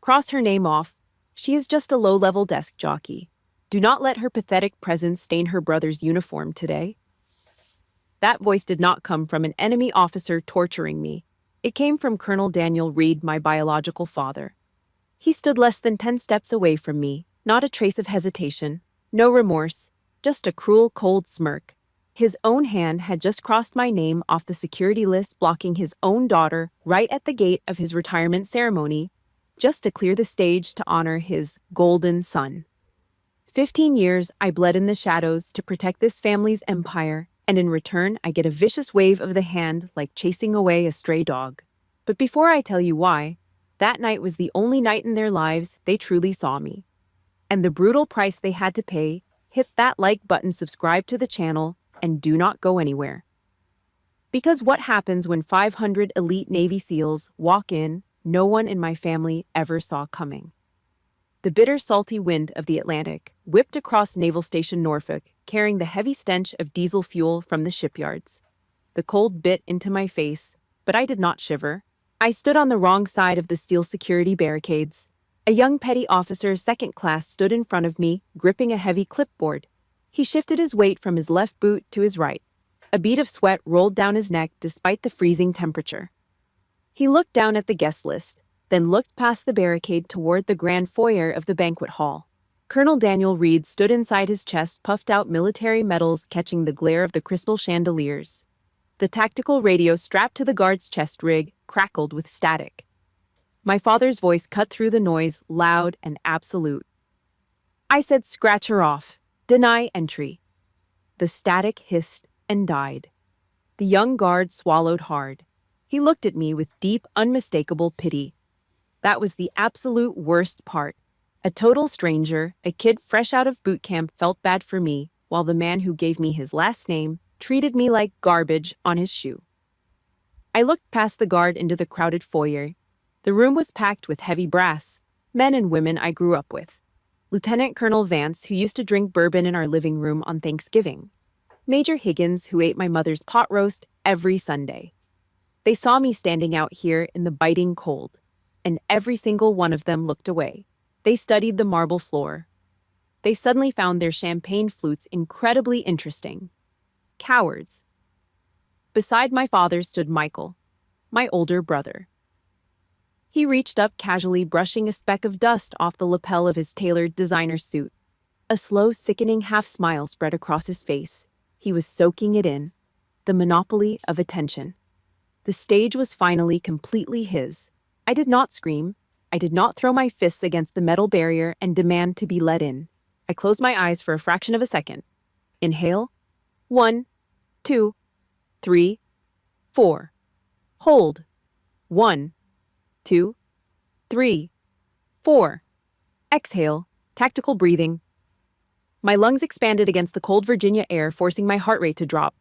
Cross her name off. She is just a low-level desk jockey. Do not let her pathetic presence stain her brother's uniform today. That voice did not come from an enemy officer torturing me. It came from Colonel Daniel Reed, my biological father. He stood less than 10 steps away from me, not a trace of hesitation, no remorse, just a cruel, cold smirk. His own hand had just crossed my name off the security list, blocking his own daughter right at the gate of his retirement ceremony, just to clear the stage to honor his golden son. 15 years I bled in the shadows to protect this family's empire, and in return I get a vicious wave of the hand like chasing away a stray dog. But before I tell you why, that night was the only night in their lives they truly saw me. And the brutal price they had to pay, hit that like button, subscribe to the channel, and do not go anywhere. Because what happens when 500 elite Navy SEALs walk in, no one in my family ever saw coming. The bitter, salty wind of the Atlantic whipped across Naval Station Norfolk, carrying the heavy stench of diesel fuel from the shipyards. The cold bit into my face, but I did not shiver. I stood on the wrong side of the steel security barricades. A young petty officer, second class, stood in front of me, gripping a heavy clipboard. He shifted his weight from his left boot to his right. A bead of sweat rolled down his neck despite the freezing temperature. He looked down at the guest list, then looked past the barricade toward the grand foyer of the banquet hall. Colonel Daniel Reed stood inside his chest, puffed out military medals catching the glare of the crystal chandeliers. The tactical radio strapped to the guard's chest rig crackled with static. My father's voice cut through the noise, loud and absolute. I said, "Scratch her off. Deny entry." The static hissed and died. The young guard swallowed hard. He looked at me with deep, unmistakable pity. That was the absolute worst part. A total stranger, a kid fresh out of boot camp, felt bad for me, while the man who gave me his last name treated me like garbage on his shoe. I looked past the guard into the crowded foyer. The room was packed with heavy brass, men and women I grew up with. Lieutenant Colonel Vance, who used to drink bourbon in our living room on Thanksgiving. Major Higgins, who ate my mother's pot roast every Sunday. They saw me standing out here in the biting cold, and every single one of them looked away. They studied the marble floor. They suddenly found their champagne flutes incredibly interesting. Cowards. Beside my father stood Michael, my older brother. He reached up casually, brushing a speck of dust off the lapel of his tailored designer suit. A slow, sickening half-smile spread across his face. He was soaking it in. The monopoly of attention. The stage was finally completely his. I did not scream. I did not throw my fists against the metal barrier and demand to be let in. I closed my eyes for a fraction of a second. Inhale. 1, 2, 3, 4. Hold. 1, 2, 3, 4. Exhale. Tactical breathing. My lungs expanded against the cold Virginia air, forcing my heart rate to drop.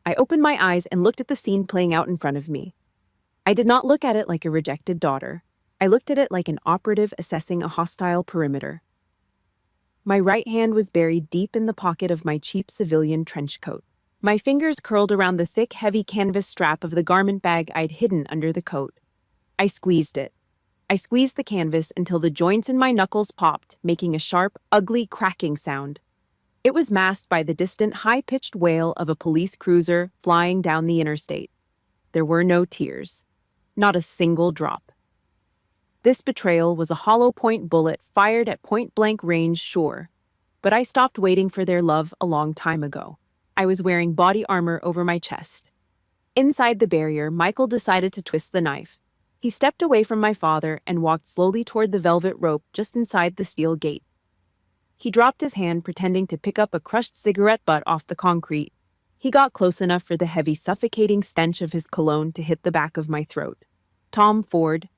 I opened my eyes and looked at the scene playing out in front of me. I did not look at it like a rejected daughter. I looked at it like an operative assessing a hostile perimeter. My right hand was buried deep in the pocket of my cheap civilian trench coat. My fingers curled around the thick, heavy canvas strap of the garment bag I'd hidden under the coat. I squeezed it. I squeezed the canvas until the joints in my knuckles popped, making a sharp, ugly cracking sound. It was masked by the distant, high-pitched wail of a police cruiser flying down the interstate. There were no tears. Not a single drop. This betrayal was a hollow-point bullet fired at point-blank range, sure. But I stopped waiting for their love a long time ago. I was wearing body armor over my chest. Inside the barrier, Michael decided to twist the knife. He stepped away from my father and walked slowly toward the velvet rope just inside the steel gate. He dropped his hand, pretending to pick up a crushed cigarette butt off the concrete. He got close enough for the heavy, suffocating stench of his cologne to hit the back of my throat. Tom Ford.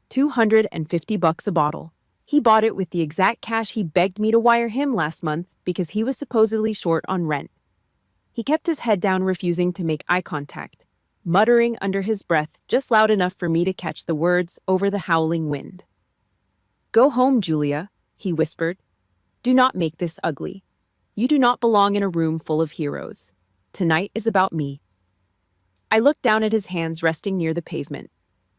$250 a bottle. He bought it with the exact cash he begged me to wire him last month because he was supposedly short on rent. He kept his head down, refusing to make eye contact, muttering under his breath just loud enough for me to catch the words over the howling wind. "Go home, Julia," he whispered. "Do not make this ugly. You do not belong in a room full of heroes. Tonight is about me." I looked down at his hands resting near the pavement.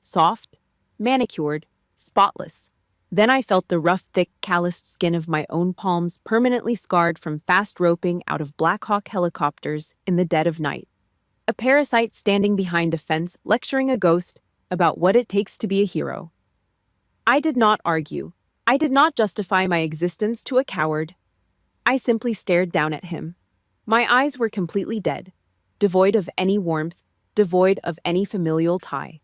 Soft, manicured, spotless. Then I felt the rough, thick, calloused skin of my own palms permanently scarred from fast roping out of Black Hawk helicopters in the dead of night. A parasite standing behind a fence lecturing a ghost about what it takes to be a hero. I did not argue. I did not justify my existence to a coward. I simply stared down at him. My eyes were completely dead, devoid of any warmth, devoid of any familial tie.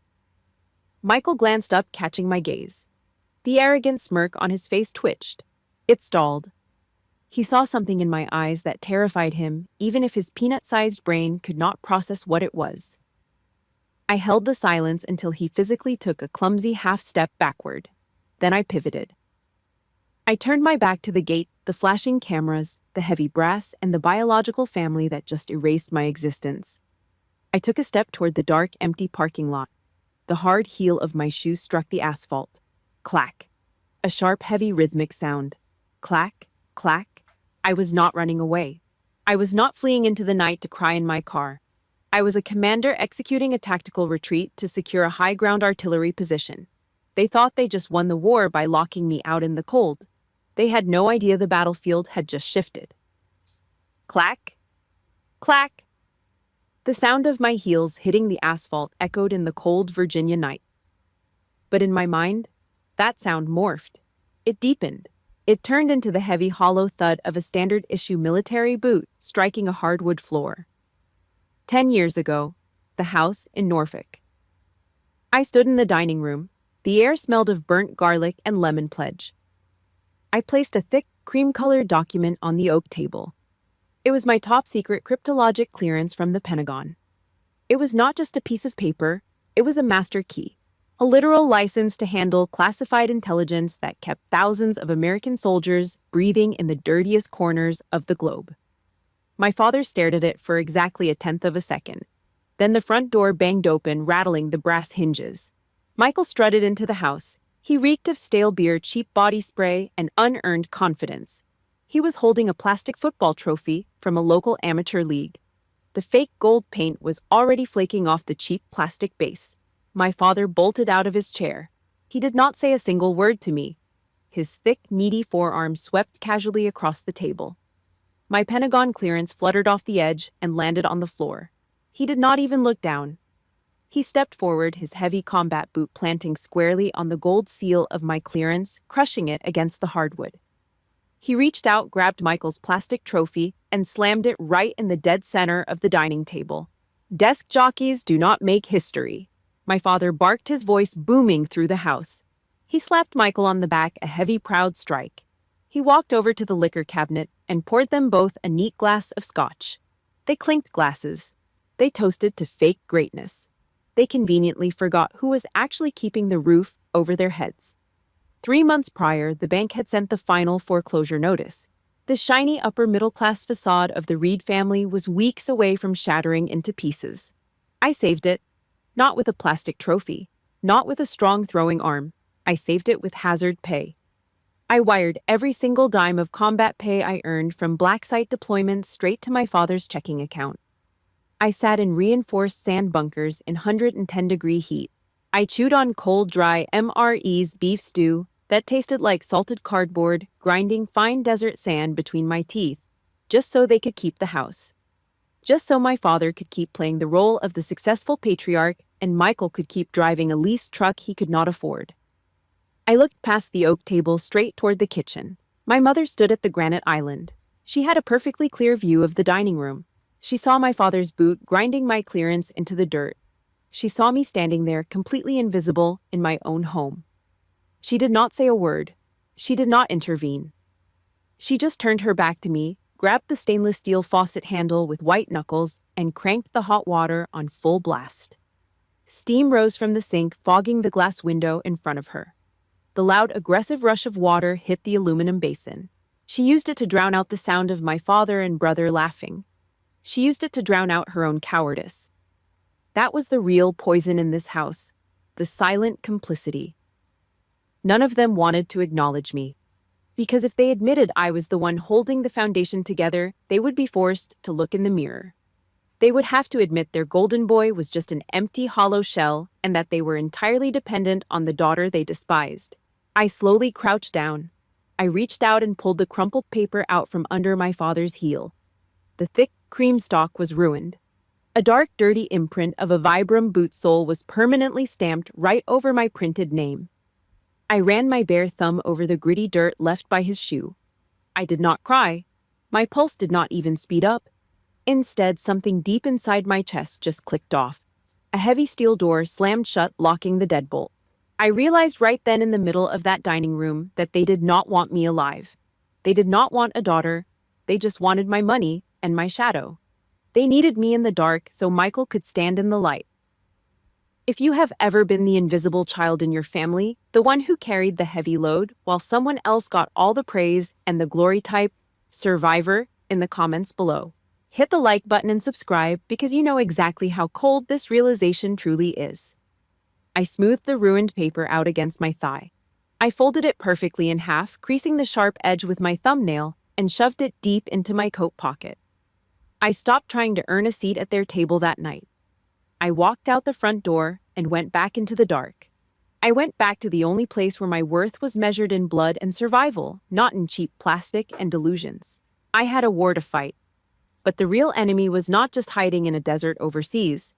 Michael glanced up, catching my gaze. The arrogant smirk on his face twitched. It stalled. He saw something in my eyes that terrified him, even if his peanut-sized brain could not process what it was. I held the silence until he physically took a clumsy half-step backward. Then I pivoted. I turned my back to the gate, the flashing cameras, the heavy brass, and the biological family that just erased my existence. I took a step toward the dark, empty parking lot. The hard heel of my shoe struck the asphalt. Clack. A sharp, heavy, rhythmic sound. Clack, clack. I was not running away. I was not fleeing into the night to cry in my car. I was a commander executing a tactical retreat to secure a high-ground artillery position. They thought they just won the war by locking me out in the cold. They had no idea the battlefield had just shifted. Clack, clack. The sound of my heels hitting the asphalt echoed in the cold Virginia night. But in my mind, that sound morphed. It deepened. It turned into the heavy, hollow thud of a standard-issue military boot striking a hardwood floor. 10 years ago, the house in Norfolk. I stood in the dining room. The air smelled of burnt garlic and lemon pledge. I placed a thick, cream-colored document on the oak table. It was my top-secret cryptologic clearance from the Pentagon. It was not just a piece of paper, it was a master key, a literal license to handle classified intelligence that kept thousands of American soldiers breathing in the dirtiest corners of the globe. My father stared at it for exactly a tenth of a second. Then the front door banged open, rattling the brass hinges. Michael strutted into the house. He reeked of stale beer, cheap body spray, and unearned confidence. He was holding a plastic football trophy from a local amateur league. The fake gold paint was already flaking off the cheap plastic base. My father bolted out of his chair. He did not say a single word to me. His thick, meaty forearm swept casually across the table. My Pentagon clearance fluttered off the edge and landed on the floor. He did not even look down. He stepped forward, his heavy combat boot planting squarely on the gold seal of my clearance, crushing it against the hardwood. He reached out, grabbed Michael's plastic trophy, and slammed it right in the dead center of the dining table. Desk jockeys do not make history. My father barked, his voice booming through the house. He slapped Michael on the back, a heavy, proud strike. He walked over to the liquor cabinet and poured them both a neat glass of scotch. They clinked glasses. They toasted to fake greatness. They conveniently forgot who was actually keeping the roof over their heads. 3 months prior, the bank had sent the final foreclosure notice. The shiny upper-middle-class facade of the Reed family was weeks away from shattering into pieces. I saved it. Not with a plastic trophy. Not with a strong throwing arm. I saved it with hazard pay. I wired every single dime of combat pay I earned from black site deployments straight to my father's checking account. I sat in reinforced sand bunkers in 110-degree heat. I chewed on cold, dry MRE's beef stew that tasted like salted cardboard, grinding fine desert sand between my teeth, just so they could keep the house. Just so my father could keep playing the role of the successful patriarch and Michael could keep driving a leased truck he could not afford. I looked past the oak table straight toward the kitchen. My mother stood at the granite island. She had a perfectly clear view of the dining room. She saw my father's boot grinding my clearance into the dirt. She saw me standing there completely invisible in my own home. She did not say a word. She did not intervene. She just turned her back to me, grabbed the stainless steel faucet handle with white knuckles, and cranked the hot water on full blast. Steam rose from the sink, fogging the glass window in front of her. The loud, aggressive rush of water hit the aluminum basin. She used it to drown out the sound of my father and brother laughing. She used it to drown out her own cowardice. That was the real poison in this house, the silent complicity. None of them wanted to acknowledge me, because if they admitted I was the one holding the foundation together, they would be forced to look in the mirror. They would have to admit their golden boy was just an empty, hollow shell and that they were entirely dependent on the daughter they despised. I slowly crouched down. I reached out and pulled the crumpled paper out from under my father's heel. The thick cream stalk was ruined. A dark, dirty imprint of a Vibram boot sole was permanently stamped right over my printed name. I ran my bare thumb over the gritty dirt left by his shoe. I did not cry. My pulse did not even speed up. Instead, something deep inside my chest just clicked off. A heavy steel door slammed shut, locking the deadbolt. I realized right then in the middle of that dining room that they did not want me alive. They did not want a daughter. They just wanted my money and my shadow. They needed me in the dark so Michael could stand in the light. If you have ever been the invisible child in your family, the one who carried the heavy load while someone else got all the praise and the glory, type survivor in the comments below. Hit the like button and subscribe because you know exactly how cold this realization truly is. I smoothed the ruined paper out against my thigh. I folded it perfectly in half, creasing the sharp edge with my thumbnail, and shoved it deep into my coat pocket. I stopped trying to earn a seat at their table that night. I walked out the front door and went back into the dark. I went back to the only place where my worth was measured in blood and survival, not in cheap plastic and delusions. I had a war to fight. But the real enemy was not just hiding in a desert overseas.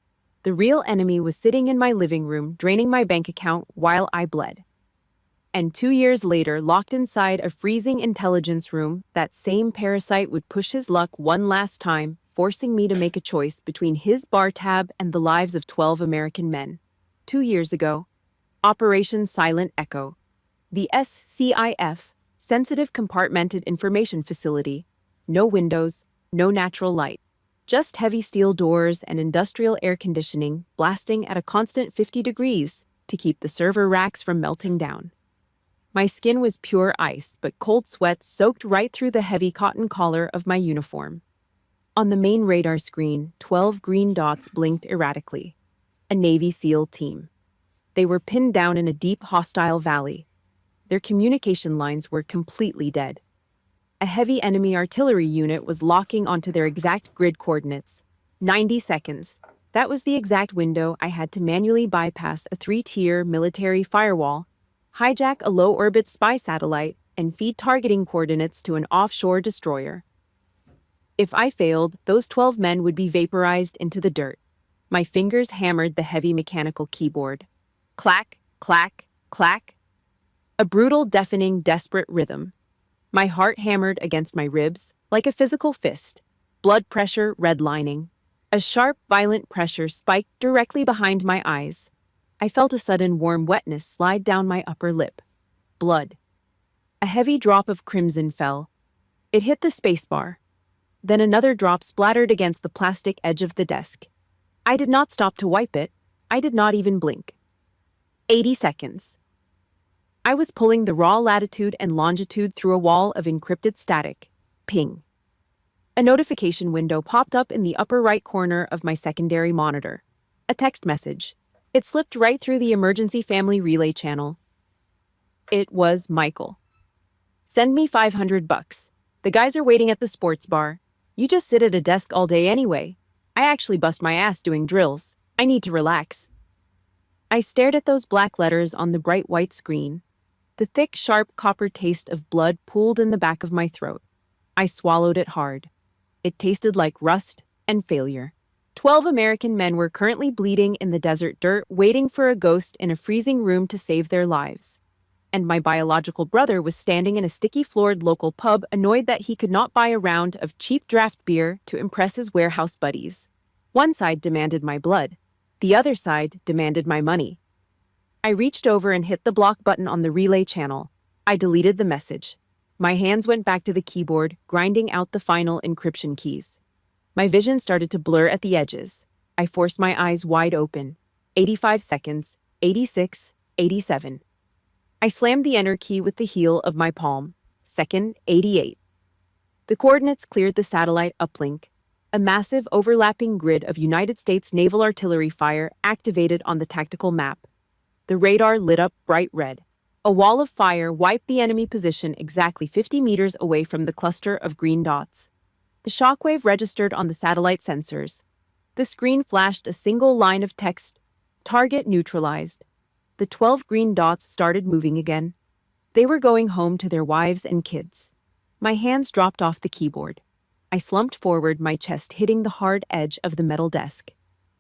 The real enemy was sitting in my living room, draining my bank account while I bled. And 2 years later, locked inside a freezing intelligence room, that same parasite would push his luck one last time, forcing me to make a choice between his bar tab and the lives of 12 American men. 2 years ago, Operation Silent Echo. The SCIF, Sensitive Compartmented Information Facility. No windows, no natural light. Just heavy steel doors and industrial air conditioning blasting at a constant 50 degrees to keep the server racks from melting down. My skin was pure ice, but cold sweat soaked right through the heavy cotton collar of my uniform. On the main radar screen, 12 green dots blinked erratically. A Navy SEAL team. They were pinned down in a deep hostile valley. Their communication lines were completely dead. A heavy enemy artillery unit was locking onto their exact grid coordinates. 90 seconds. That was the exact window I had to manually bypass a 3-tier military firewall, hijack a low-orbit spy satellite, and feed targeting coordinates to an offshore destroyer. If I failed, those 12 men would be vaporized into the dirt. My fingers hammered the heavy mechanical keyboard. Clack, clack, clack. A brutal, deafening, desperate rhythm. My heart hammered against my ribs, like a physical fist. Blood pressure redlining. A sharp, violent pressure spiked directly behind my eyes. I felt a sudden warm wetness slide down my upper lip. Blood. A heavy drop of crimson fell. It hit the spacebar. Then another drop splattered against the plastic edge of the desk. I did not stop to wipe it. I did not even blink. 80 seconds. I was pulling the raw latitude and longitude through a wall of encrypted static. Ping. A notification window popped up in the upper right corner of my secondary monitor. A text message. It slipped right through the emergency family relay channel. It was Michael. Send me $500. The guys are waiting at the sports bar. You just sit at a desk all day anyway. I actually bust my ass doing drills. I need to relax. I stared at those black letters on the bright white screen. The thick, sharp copper taste of blood pooled in the back of my throat. I swallowed it hard. It tasted like rust and failure. 12 American men were currently bleeding in the desert dirt, waiting for a ghost in a freezing room to save their lives. And my biological brother was standing in a sticky-floored local pub, annoyed that he could not buy a round of cheap draft beer to impress his warehouse buddies. One side demanded my blood. The other side demanded my money. I reached over and hit the block button on the relay channel. I deleted the message. My hands went back to the keyboard, grinding out the final encryption keys. My vision started to blur at the edges. I forced my eyes wide open. 85 seconds, 86, 87. I slammed the enter key with the heel of my palm. Second, 88. The coordinates cleared the satellite uplink. A massive overlapping grid of United States naval artillery fire activated on the tactical map. The radar lit up bright red. A wall of fire wiped the enemy position exactly 50 meters away from the cluster of green dots. The shockwave registered on the satellite sensors. The screen flashed a single line of text, "Target neutralized." The 12 green dots started moving again. They were going home to their wives and kids. My hands dropped off the keyboard. I slumped forward, my chest hitting the hard edge of the metal desk.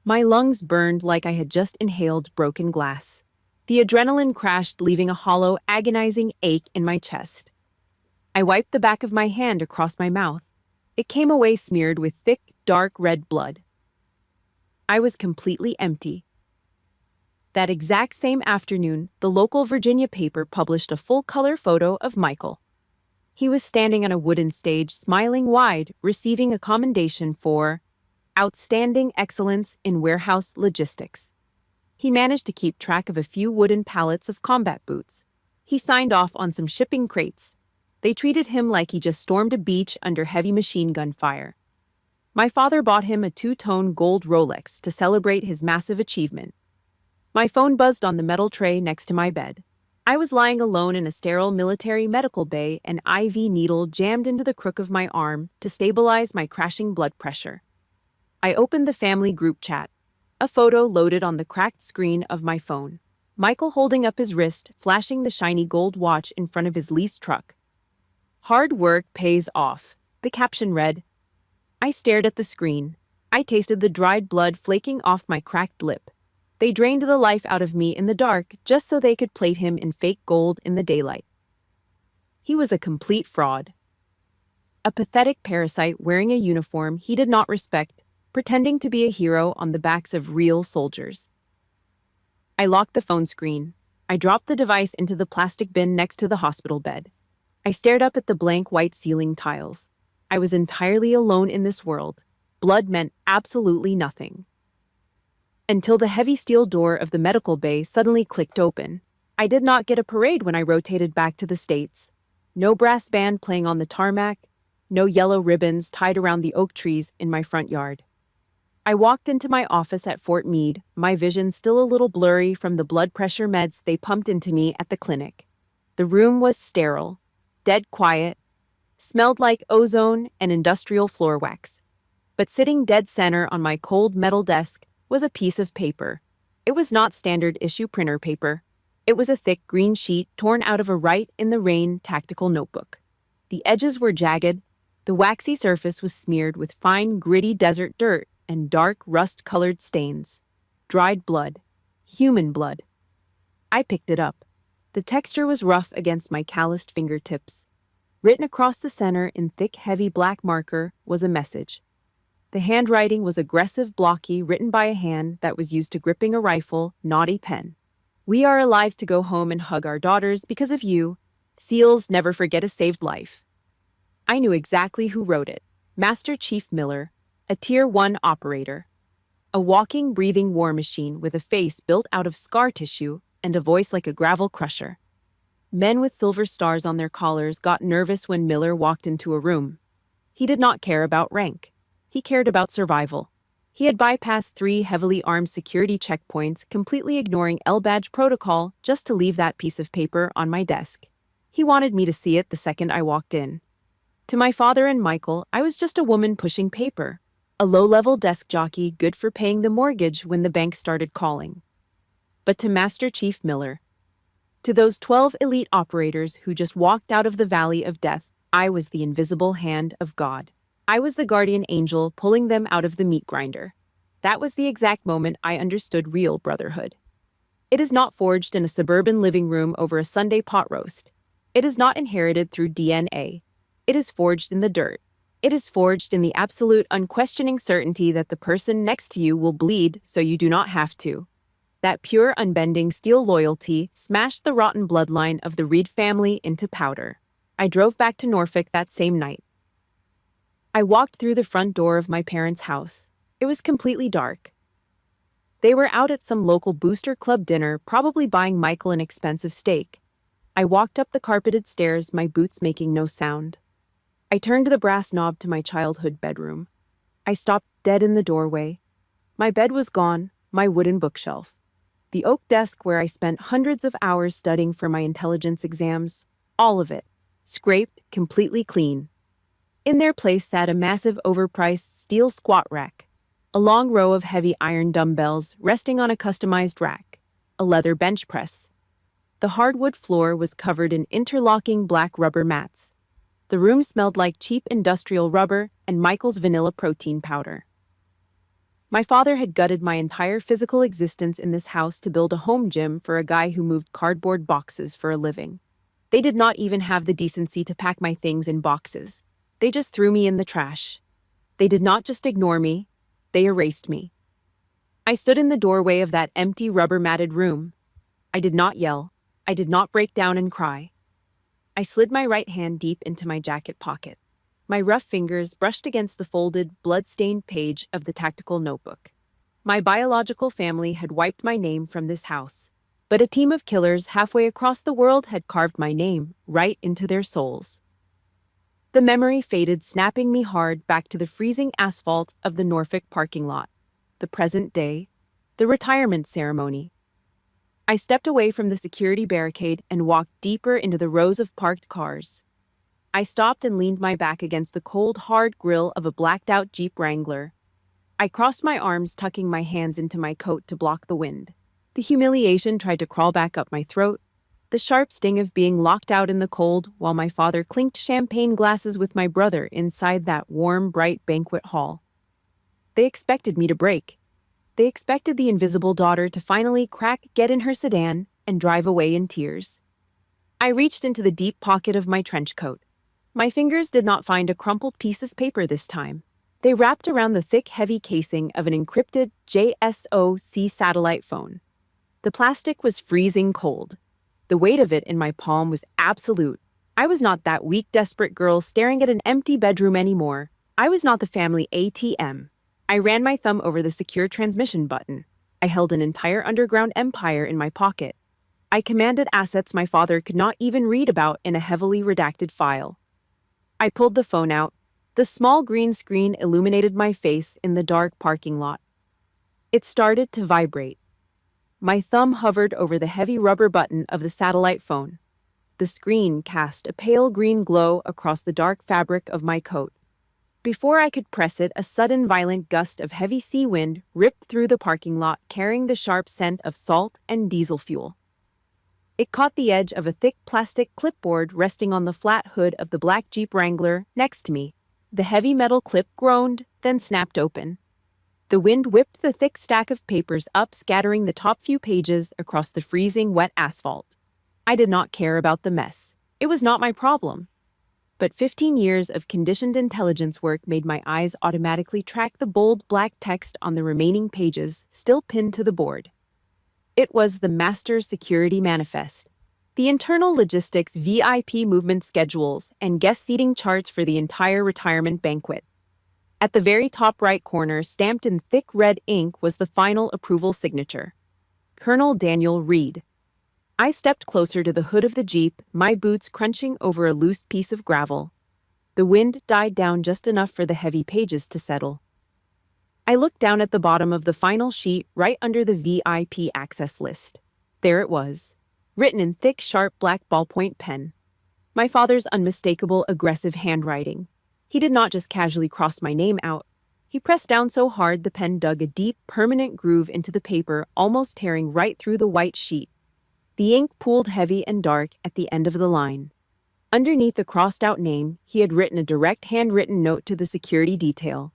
My lungs burned like I had just inhaled broken glass. The adrenaline crashed, leaving a hollow, agonizing ache in my chest. I wiped the back of my hand across my mouth. It came away smeared with thick, dark red blood. I was completely empty. That exact same afternoon, the local Virginia paper published a full-color photo of Michael. He was standing on a wooden stage, smiling wide, receiving a commendation for outstanding excellence in warehouse logistics. He managed to keep track of a few wooden pallets of combat boots. He signed off on some shipping crates. They treated him like he just stormed a beach under heavy machine gun fire. My father bought him a two-tone gold Rolex to celebrate his massive achievement. My phone buzzed on the metal tray next to my bed. I was lying alone in a sterile military medical bay, an IV needle jammed into the crook of my arm to stabilize my crashing blood pressure. I opened the family group chat. A photo loaded on the cracked screen of my phone. Michael holding up his wrist, flashing the shiny gold watch in front of his leased truck. "Hard work pays off," the caption read. I stared at the screen. I tasted the dried blood flaking off my cracked lip. They drained the life out of me in the dark just so they could plate him in fake gold in the daylight. He was a complete fraud. A pathetic parasite wearing a uniform he did not respect, pretending to be a hero on the backs of real soldiers. I locked the phone screen. I dropped the device into the plastic bin next to the hospital bed. I stared up at the blank white ceiling tiles. I was entirely alone in this world. Blood meant absolutely nothing. Until the heavy steel door of the medical bay suddenly clicked open. I did not get a parade when I rotated back to the States. No brass band playing on the tarmac, no yellow ribbons tied around the oak trees in my front yard. I walked into my office at Fort Meade, my vision still a little blurry from the blood pressure meds they pumped into me at the clinic. The room was sterile, dead quiet, smelled like ozone and industrial floor wax. But sitting dead center on my cold metal desk was a piece of paper. It was not standard issue printer paper. It was a thick green sheet torn out of a Write in the Rain tactical notebook. The edges were jagged. The waxy surface was smeared with fine, gritty desert dirt and dark, rust-colored stains. Dried blood. Human blood. I picked it up. The texture was rough against my calloused fingertips. Written across the center in thick, heavy black marker was a message. The handwriting was aggressive, blocky, written by a hand that was used to gripping a rifle, naughty pen. "We are alive to go home and hug our daughters because of you. SEALs never forget a saved life." I knew exactly who wrote it. Master Chief Miller, a Tier 1 operator. A walking, breathing war machine with a face built out of scar tissue and a voice like a gravel crusher. Men with silver stars on their collars got nervous when Miller walked into a room. He did not care about rank. He cared about survival. He had bypassed 3 heavily armed security checkpoints, completely ignoring L-badge protocol just to leave that piece of paper on my desk. He wanted me to see it the second I walked in. To my father and Michael, I was just a woman pushing paper. A low-level desk jockey good for paying the mortgage when the bank started calling. But to Master Chief Miller, to those 12 elite operators who just walked out of the valley of death, I was the invisible hand of God. I was the guardian angel pulling them out of the meat grinder. That was the exact moment I understood real brotherhood. It is not forged in a suburban living room over a Sunday pot roast. It is not inherited through DNA. It is forged in the dirt. It is forged in the absolute, unquestioning certainty that the person next to you will bleed so you do not have to. That pure, unbending steel loyalty smashed the rotten bloodline of the Reed family into powder. I drove back to Norfolk that same night. I walked through the front door of my parents' house. It was completely dark. They were out at some local booster club dinner, probably buying Michael an expensive steak. I walked up the carpeted stairs, my boots making no sound. I turned the brass knob to my childhood bedroom. I stopped dead in the doorway. My bed was gone, my wooden bookshelf. The oak desk where I spent hundreds of hours studying for my intelligence exams, all of it, scraped, completely clean. In their place sat a massive, overpriced steel squat rack, a long row of heavy iron dumbbells resting on a customized rack, a leather bench press. The hardwood floor was covered in interlocking black rubber mats. The room smelled like cheap industrial rubber and Michael's vanilla protein powder. My father had gutted my entire physical existence in this house to build a home gym for a guy who moved cardboard boxes for a living. They did not even have the decency to pack my things in boxes. They just threw me in the trash. They did not just ignore me, they erased me. I stood in the doorway of that empty rubber-matted room. I did not yell. I did not break down and cry. I slid my right hand deep into my jacket pocket. My rough fingers brushed against the folded, blood-stained page of the tactical notebook. My biological family had wiped my name from this house, but a team of killers halfway across the world had carved my name right into their souls. The memory faded, snapping me hard back to the freezing asphalt of the Norfolk parking lot, the present day, the retirement ceremony. I stepped away from the security barricade and walked deeper into the rows of parked cars. I stopped and leaned my back against the cold, hard grille of a blacked-out Jeep Wrangler. I crossed my arms, tucking my hands into my coat to block the wind. The humiliation tried to crawl back up my throat, the sharp sting of being locked out in the cold while my father clinked champagne glasses with my brother inside that warm, bright banquet hall. They expected me to break. They expected the invisible daughter to finally crack, get in her sedan, and drive away in tears. I reached into the deep pocket of my trench coat. My fingers did not find a crumpled piece of paper this time. They wrapped around the thick, heavy casing of an encrypted JSOC satellite phone. The plastic was freezing cold. The weight of it in my palm was absolute. I was not that weak, desperate girl staring at an empty bedroom anymore. I was not the family ATM. I ran my thumb over the secure transmission button. I held an entire underground empire in my pocket. I commanded assets my father could not even read about in a heavily redacted file. I pulled the phone out. The small green screen illuminated my face in the dark parking lot. It started to vibrate. My thumb hovered over the heavy rubber button of the satellite phone. The screen cast a pale green glow across the dark fabric of my coat. Before I could press it, a sudden violent gust of heavy sea wind ripped through the parking lot, carrying the sharp scent of salt and diesel fuel. It caught the edge of a thick plastic clipboard resting on the flat hood of the black Jeep Wrangler next to me. The heavy metal clip groaned, then snapped open. The wind whipped the thick stack of papers up, scattering the top few pages across the freezing, wet asphalt. I did not care about the mess. It was not my problem. But 15 years of conditioned intelligence work made my eyes automatically track the bold black text on the remaining pages, still pinned to the board. It was the Master Security Manifest, the internal logistics, VIP movement schedules, and guest seating charts for the entire retirement banquet. At the very top right corner, stamped in thick red ink, was the final approval signature. Colonel Daniel Reed. I stepped closer to the hood of the Jeep, my boots crunching over a loose piece of gravel. The wind died down just enough for the heavy pages to settle. I looked down at the bottom of the final sheet, right under the VIP access list. There it was, written in thick, sharp black ballpoint pen. My father's unmistakable, aggressive handwriting. He did not just casually cross my name out. He pressed down so hard the pen dug a deep, permanent groove into the paper, almost tearing right through the white sheet. The ink pooled heavy and dark at the end of the line. Underneath the crossed-out name, he had written a direct handwritten note to the security detail.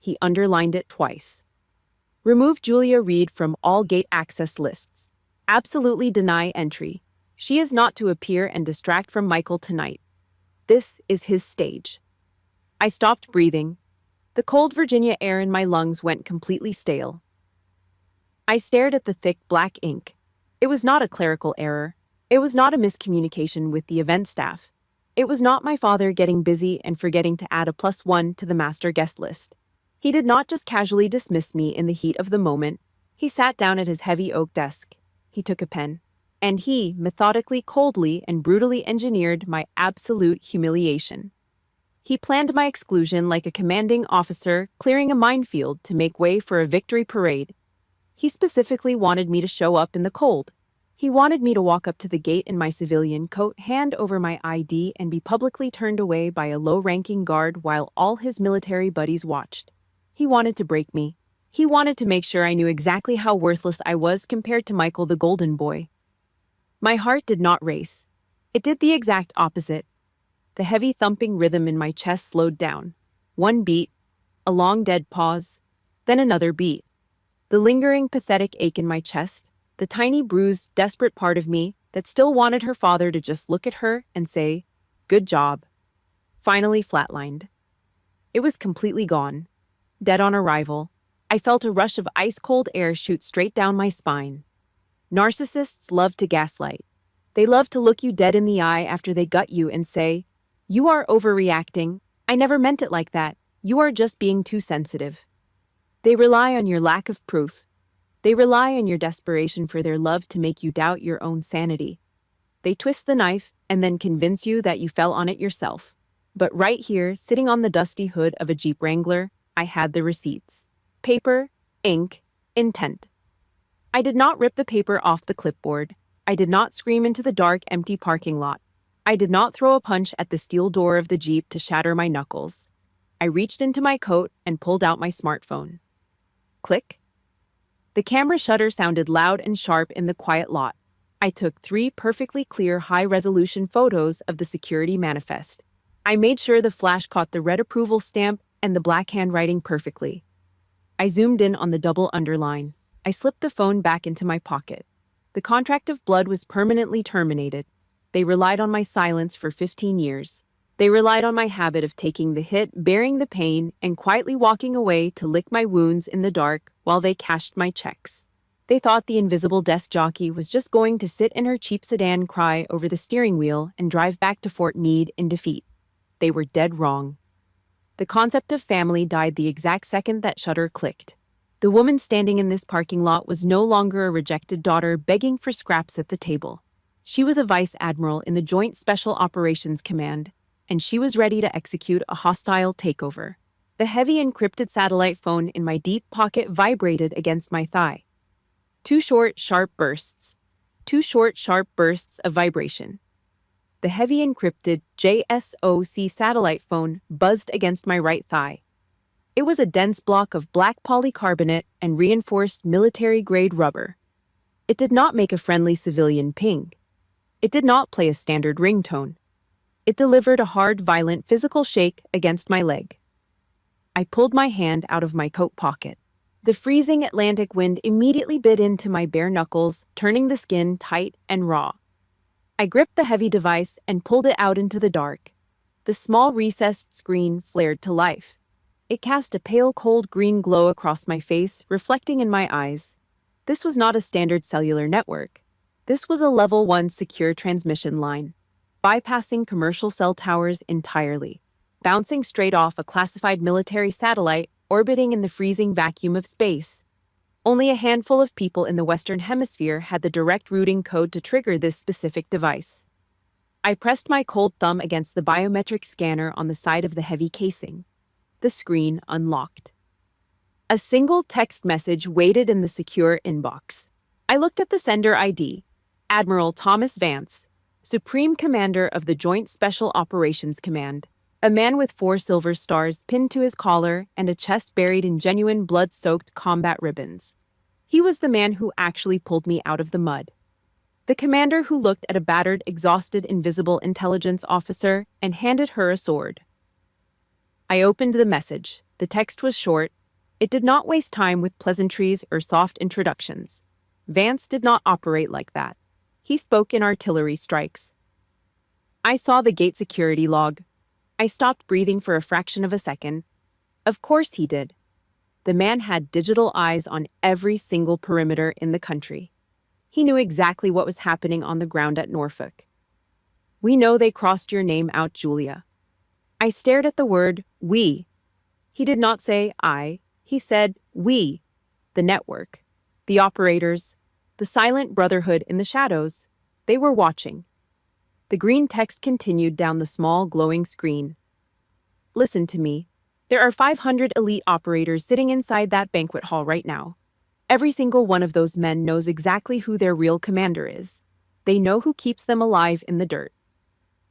He underlined it twice. Remove Julia Reed from all gate access lists. Absolutely deny entry. She is not to appear and distract from Michael tonight. This is his stage. I stopped breathing. The cold Virginia air in my lungs went completely stale. I stared at the thick black ink. It was not a clerical error. It was not a miscommunication with the event staff. It was not my father getting busy and forgetting to add a +1 to the master guest list. He did not just casually dismiss me in the heat of the moment. He sat down at his heavy oak desk. He took a pen. And he, methodically, coldly, and brutally engineered my absolute humiliation. He planned my exclusion like a commanding officer clearing a minefield to make way for a victory parade. He specifically wanted me to show up in the cold. He wanted me to walk up to the gate in my civilian coat, hand over my ID, and be publicly turned away by a low-ranking guard while all his military buddies watched. He wanted to break me. He wanted to make sure I knew exactly how worthless I was compared to Michael the Golden Boy. My heart did not race. It did the exact opposite. The heavy thumping rhythm in my chest slowed down. One beat, a long dead pause, then another beat. The lingering, pathetic ache in my chest, the tiny, bruised, desperate part of me that still wanted her father to just look at her and say, "Good job," finally flatlined. It was completely gone. Dead on arrival, I felt a rush of ice-cold air shoot straight down my spine. Narcissists love to gaslight. They love to look you dead in the eye after they gut you and say, "You are overreacting. I never meant it like that. You are just being too sensitive." They rely on your lack of proof. They rely on your desperation for their love to make you doubt your own sanity. They twist the knife and then convince you that you fell on it yourself. But right here, sitting on the dusty hood of a Jeep Wrangler, I had the receipts. Paper, ink, intent. I did not rip the paper off the clipboard. I did not scream into the dark, empty parking lot. I did not throw a punch at the steel door of the Jeep to shatter my knuckles. I reached into my coat and pulled out my smartphone. Click. The camera shutter sounded loud and sharp in the quiet lot. I took 3 perfectly clear, high-resolution photos of the security manifest. I made sure the flash caught the red approval stamp and the black handwriting perfectly. I zoomed in on the double underline. I slipped the phone back into my pocket. The contract of blood was permanently terminated. They relied on my silence for 15 years. They relied on my habit of taking the hit, bearing the pain, and quietly walking away to lick my wounds in the dark while they cashed my checks. They thought the invisible desk jockey was just going to sit in her cheap sedan, cry over the steering wheel, and drive back to Fort Meade in defeat. They were dead wrong. The concept of family died the exact second that shutter clicked. The woman standing in this parking lot was no longer a rejected daughter begging for scraps at the table. She was a vice admiral in the Joint Special Operations Command, and she was ready to execute a hostile takeover. The heavy encrypted satellite phone in my deep pocket vibrated against my thigh. 2 short, sharp bursts. 2 short, sharp bursts of vibration. The heavy encrypted JSOC satellite phone buzzed against my right thigh. It was a dense block of black polycarbonate and reinforced military-grade rubber. It did not make a friendly civilian ping. It did not play a standard ringtone. It delivered a hard, violent physical shake against my leg. I pulled my hand out of my coat pocket. The freezing Atlantic wind immediately bit into my bare knuckles, turning the skin tight and raw. I gripped the heavy device and pulled it out into the dark. The small recessed screen flared to life. It cast a pale, cold green glow across my face, reflecting in my eyes. This was not a standard cellular network. This was a Level 1 secure transmission line, bypassing commercial cell towers entirely, bouncing straight off a classified military satellite orbiting in the freezing vacuum of space. Only a handful of people in the Western Hemisphere had the direct routing code to trigger this specific device. I pressed my cold thumb against the biometric scanner on the side of the heavy casing. The screen unlocked. A single text message waited in the secure inbox. I looked at the sender ID, Admiral Thomas Vance, Supreme Commander of the Joint Special Operations Command, a man with 4 silver stars pinned to his collar and a chest buried in genuine blood-soaked combat ribbons. He was the man who actually pulled me out of the mud. The commander who looked at a battered, exhausted, invisible intelligence officer and handed her a sword. I opened the message. The text was short. It did not waste time with pleasantries or soft introductions. Vance did not operate like that. He spoke in artillery strikes. I saw the gate security log. I stopped breathing for a fraction of a second. Of course he did. The man had digital eyes on every single perimeter in the country. He knew exactly what was happening on the ground at Norfolk. "We know they crossed your name out, Julia." I stared at the word, "we." He did not say "I." He said, "We." The network. The operators. The silent brotherhood in the shadows. They were watching. The green text continued down the small, glowing screen. "Listen to me. There are 500 elite operators sitting inside that banquet hall right now. Every single one of those men knows exactly who their real commander is. They know who keeps them alive in the dirt."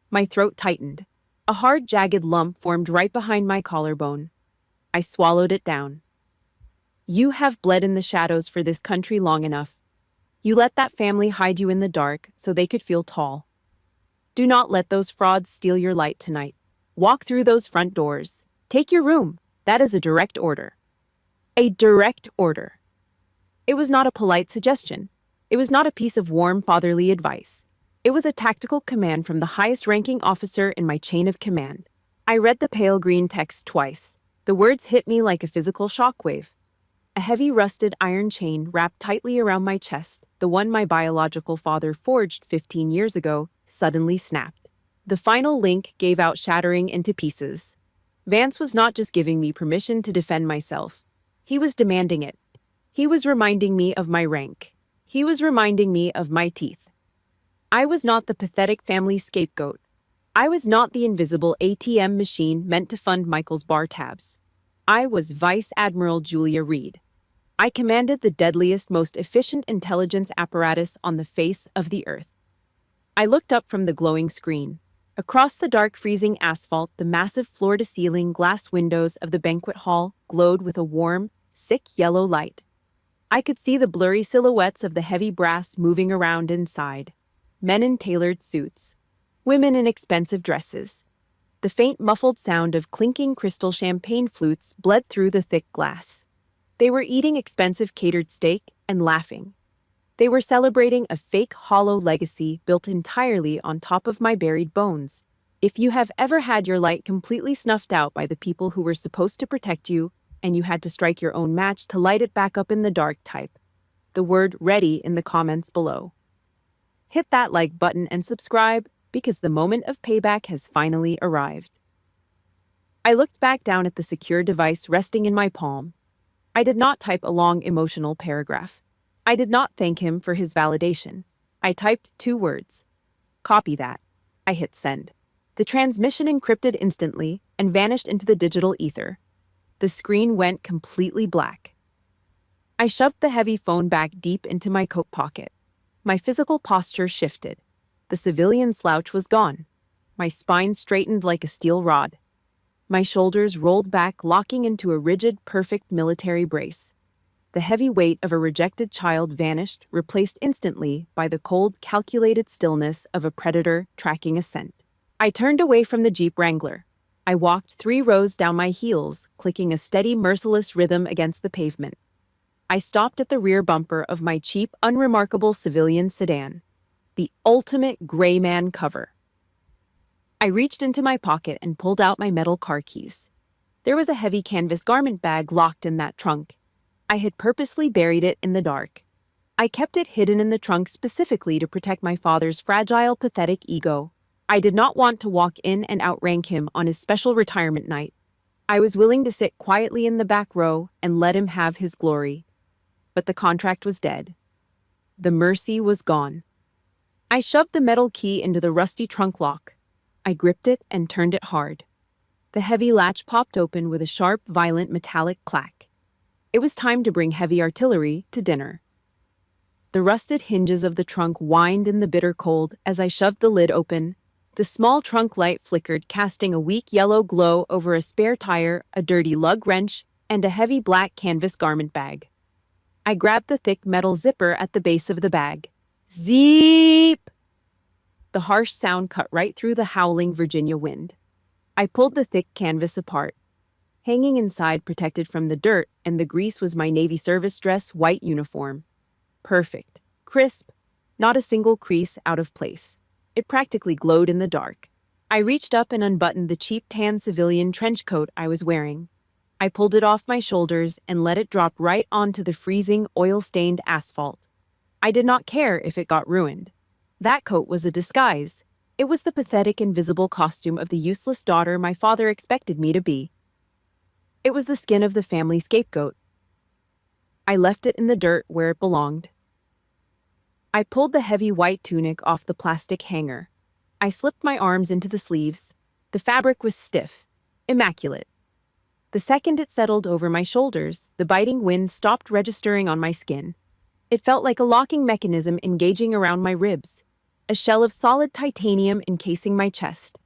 My throat tightened. A hard, jagged lump formed right behind my collarbone. I swallowed it down. "You have bled in the shadows for this country long enough. You let that family hide you in the dark so they could feel tall. Do not let those frauds steal your light tonight. Walk through those front doors. Take your room. That is a direct order. A direct order. It was not a polite suggestion. It was not a piece of warm fatherly advice. It was a tactical command from the highest-ranking officer in my chain of command. I read the pale green text twice. The words hit me like a physical shockwave. A heavy rusted iron chain wrapped tightly around my chest, the one my biological father forged 15 years ago, suddenly snapped. The final link gave out, shattering into pieces. Vance was not just giving me permission to defend myself. He was demanding it. He was reminding me of my rank. He was reminding me of my teeth. I was not the pathetic family scapegoat. I was not the invisible ATM machine meant to fund Michael's bar tabs. I was Vice Admiral Julia Reed. I commanded the deadliest, most efficient intelligence apparatus on the face of the earth. I looked up from the glowing screen. Across the dark, freezing asphalt, the massive floor-to-ceiling glass windows of the banquet hall glowed with a warm, sick yellow light. I could see the blurry silhouettes of the heavy brass moving around inside. Men in tailored suits. Women in expensive dresses. The faint, muffled sound of clinking crystal champagne flutes bled through the thick glass. They were eating expensive catered steak and laughing. They were celebrating a fake hollow legacy built entirely on top of my buried bones. If you have ever had your light completely snuffed out by the people who were supposed to protect you, and you had to strike your own match to light it back up in the dark, type the word "ready" in the comments below. Hit that like button and subscribe, because the moment of payback has finally arrived. I looked back down at the secure device resting in my palm. I did not type a long emotional paragraph. I did not thank him for his validation. I typed 2 words. Copy that. I hit send. The transmission encrypted instantly and vanished into the digital ether. The screen went completely black. I shoved the heavy phone back deep into my coat pocket. My physical posture shifted. The civilian slouch was gone. My spine straightened like a steel rod. My shoulders rolled back, locking into a rigid, perfect military brace. The heavy weight of a rejected child vanished, replaced instantly by the cold, calculated stillness of a predator tracking a scent. I turned away from the Jeep Wrangler. I walked 3 rows down my heels, clicking a steady, merciless rhythm against the pavement. I stopped at the rear bumper of my cheap, unremarkable civilian sedan. The ultimate gray man cover. I reached into my pocket and pulled out my metal car keys. There was a heavy canvas garment bag locked in that trunk. I had purposely buried it in the dark. I kept it hidden in the trunk specifically to protect my father's fragile, pathetic ego. I did not want to walk in and outrank him on his special retirement night. I was willing to sit quietly in the back row and let him have his glory. But the contract was dead. The mercy was gone. I shoved the metal key into the rusty trunk lock. I gripped it and turned it hard. The heavy latch popped open with a sharp, violent metallic clack. It was time to bring heavy artillery to dinner. The rusted hinges of the trunk whined in the bitter cold as I shoved the lid open. The small trunk light flickered, casting a weak yellow glow over a spare tire, a dirty lug wrench, and a heavy black canvas garment bag. I grabbed the thick metal zipper at the base of the bag. Zeep! The harsh sound cut right through the howling Virginia wind. I pulled the thick canvas apart. Hanging inside, protected from the dirt and the grease, was my Navy service dress white uniform. Perfect. Crisp. Not a single crease out of place. It practically glowed in the dark. I reached up and unbuttoned the cheap tan civilian trench coat I was wearing. I pulled it off my shoulders and let it drop right onto the freezing, oil-stained asphalt. I did not care if it got ruined. That coat was a disguise. It was the pathetic, invisible costume of the useless daughter my father expected me to be. It was the skin of the family scapegoat. I left it in the dirt where it belonged. I pulled the heavy white tunic off the plastic hanger. I slipped my arms into the sleeves. The fabric was stiff, immaculate. The second it settled over my shoulders, the biting wind stopped registering on my skin. It felt like a locking mechanism engaging around my ribs, a shell of solid titanium encasing my chest.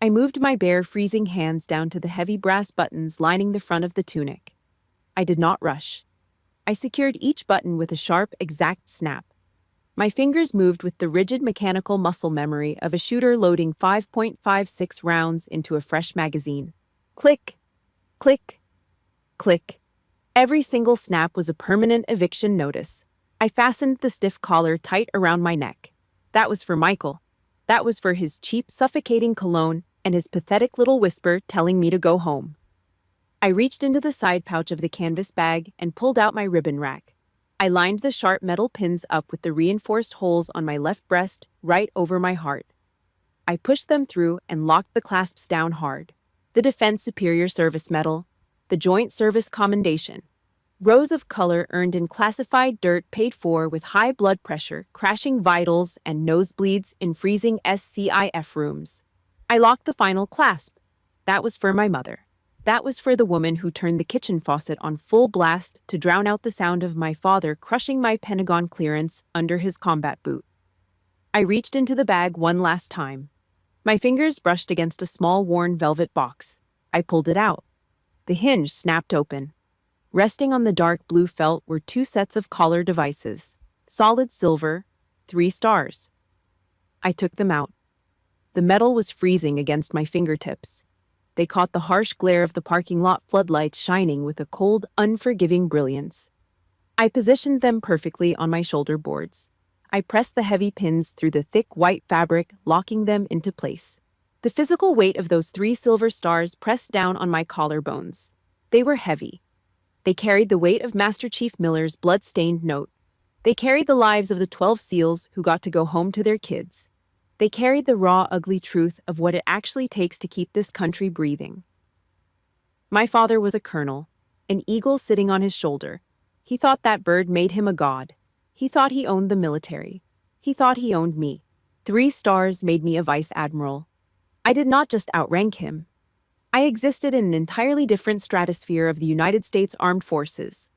I moved my bare, freezing hands down to the heavy brass buttons lining the front of the tunic. I did not rush. I secured each button with a sharp, exact snap. My fingers moved with the rigid mechanical muscle memory of a shooter loading 5.56 rounds into a fresh magazine. Click, click, click. Every single snap was a permanent eviction notice. I fastened the stiff collar tight around my neck. That was for Michael. That was for his cheap, suffocating cologne and his pathetic little whisper telling me to go home. I reached into the side pouch of the canvas bag and pulled out my ribbon rack. I lined the sharp metal pins up with the reinforced holes on my left breast right over my heart. I pushed them through and locked the clasps down hard. The Defense Superior Service Medal, the Joint Service Commendation. Rows of color earned in classified dirt paid for with high blood pressure, crashing vitals, and nosebleeds in freezing SCIF rooms. I locked the final clasp. That was for my mother. That was for the woman who turned the kitchen faucet on full blast to drown out the sound of my father crushing my Pentagon clearance under his combat boot. I reached into the bag one last time. My fingers brushed against a small worn velvet box. I pulled it out. The hinge snapped open. Resting on the dark blue felt were 2 sets of collar devices. Solid silver, 3 stars. I took them out. The metal was freezing against my fingertips. They caught the harsh glare of the parking lot floodlights shining with a cold, unforgiving brilliance. I positioned them perfectly on my shoulder boards. I pressed the heavy pins through the thick white fabric, locking them into place. The physical weight of those 3 silver stars pressed down on my collarbones. They were heavy. They carried the weight of Master Chief Miller's blood-stained note. They carried the lives of the 12 SEALs who got to go home to their kids. They carried the raw, ugly truth of what it actually takes to keep this country breathing. My father was a colonel, an eagle sitting on his shoulder. He thought that bird made him a god. He thought he owned the military. He thought he owned me. 3 stars made me a vice admiral. I did not just outrank him. I existed in an entirely different stratosphere of the United States Armed Forces.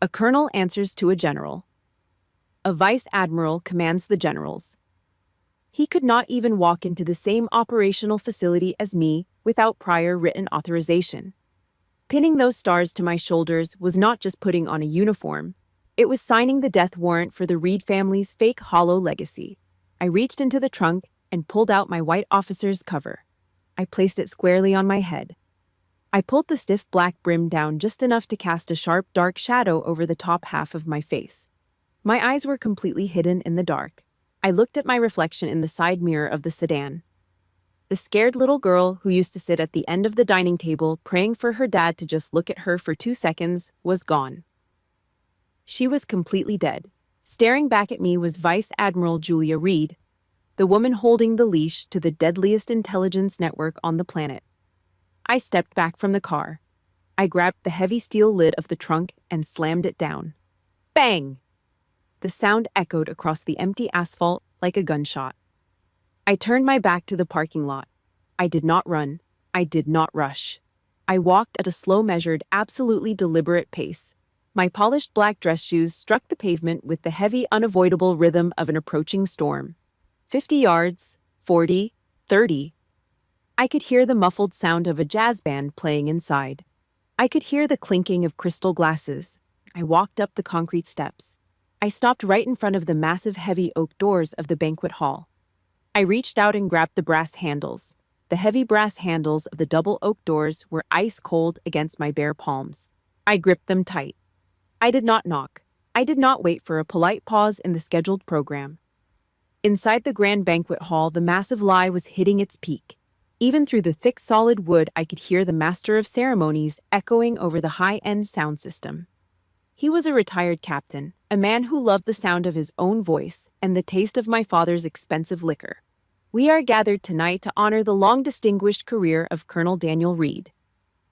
A colonel answers to a general. A vice admiral commands the generals. He could not even walk into the same operational facility as me without prior written authorization. Pinning those stars to my shoulders was not just putting on a uniform. It was signing the death warrant for the Reed family's fake hollow legacy. I reached into the trunk and pulled out my white officer's cover. I placed it squarely on my head. I pulled the stiff black brim down just enough to cast a sharp, dark shadow over the top half of my face. My eyes were completely hidden in the dark. I looked at my reflection in the side mirror of the sedan. The scared little girl who used to sit at the end of the dining table praying for her dad to just look at her for 2 seconds was gone. She was completely dead. Staring back at me was Vice Admiral Julia Reed, the woman holding the leash to the deadliest intelligence network on the planet. I stepped back from the car. I grabbed the heavy steel lid of the trunk and slammed it down. Bang! The sound echoed across the empty asphalt like a gunshot. I turned my back to the parking lot. I did not run. I did not rush. I walked at a slow, measured, absolutely deliberate pace. My polished black dress shoes struck the pavement with the heavy, unavoidable rhythm of an approaching storm. 50 yards, 40, 30. I could hear the muffled sound of a jazz band playing inside. I could hear the clinking of crystal glasses. I walked up the concrete steps. I stopped right in front of the massive, heavy oak doors of the banquet hall. I reached out and grabbed the brass handles. The heavy brass handles of the double oak doors were ice cold against my bare palms. I gripped them tight. I did not knock. I did not wait for a polite pause in the scheduled program. Inside the grand banquet hall, the massive lie was hitting its peak. Even through the thick, solid wood, I could hear the master of ceremonies echoing over the high-end sound system. He was a retired captain, a man who loved the sound of his own voice and the taste of my father's expensive liquor. We are gathered tonight to honor the long-distinguished career of Colonel Daniel Reed.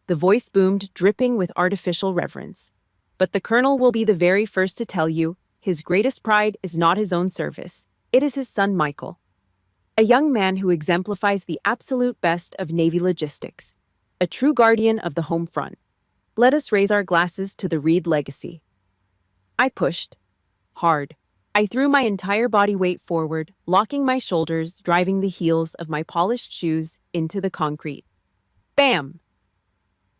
The voice boomed, dripping with artificial reverence. But the colonel will be the very first to tell you, his greatest pride is not his own service. It is his son Michael. A young man who exemplifies the absolute best of Navy logistics. A true guardian of the home front. Let us raise our glasses to the Reed legacy. I pushed. Hard. I threw my entire body weight forward, locking my shoulders, driving the heels of my polished shoes into the concrete. Bam!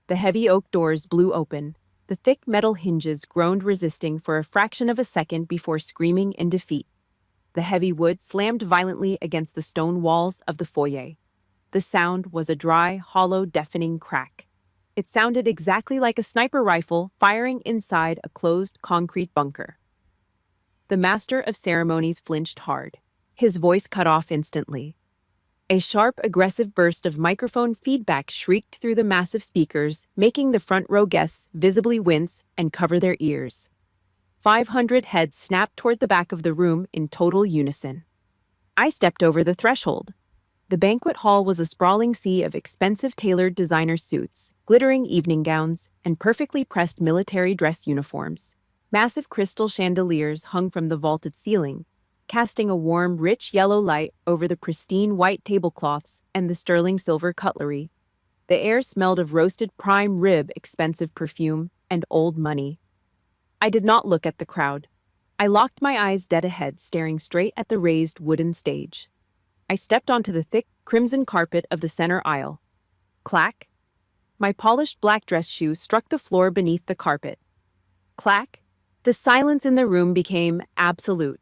The heavy oak doors blew open. The thick metal hinges groaned, resisting for a fraction of a second before screaming in defeat. The heavy wood slammed violently against the stone walls of the foyer. The sound was a dry, hollow, deafening crack. It sounded exactly like a sniper rifle firing inside a closed concrete bunker. The master of ceremonies flinched hard. His voice cut off instantly. A sharp, aggressive burst of microphone feedback shrieked through the massive speakers, making the front row guests visibly wince and cover their ears. 500 heads snapped toward the back of the room in total unison. I stepped over the threshold. The banquet hall was a sprawling sea of expensive tailored designer suits, glittering evening gowns, and perfectly pressed military dress uniforms. Massive crystal chandeliers hung from the vaulted ceiling, casting a warm, rich yellow light over the pristine white tablecloths and the sterling silver cutlery. The air smelled of roasted prime rib, expensive perfume, and old money. I did not look at the crowd. I locked my eyes dead ahead, staring straight at the raised wooden stage. I stepped onto the thick, crimson carpet of the center aisle. Clack! My polished black dress shoe struck the floor beneath the carpet. Clack! The silence in the room became absolute.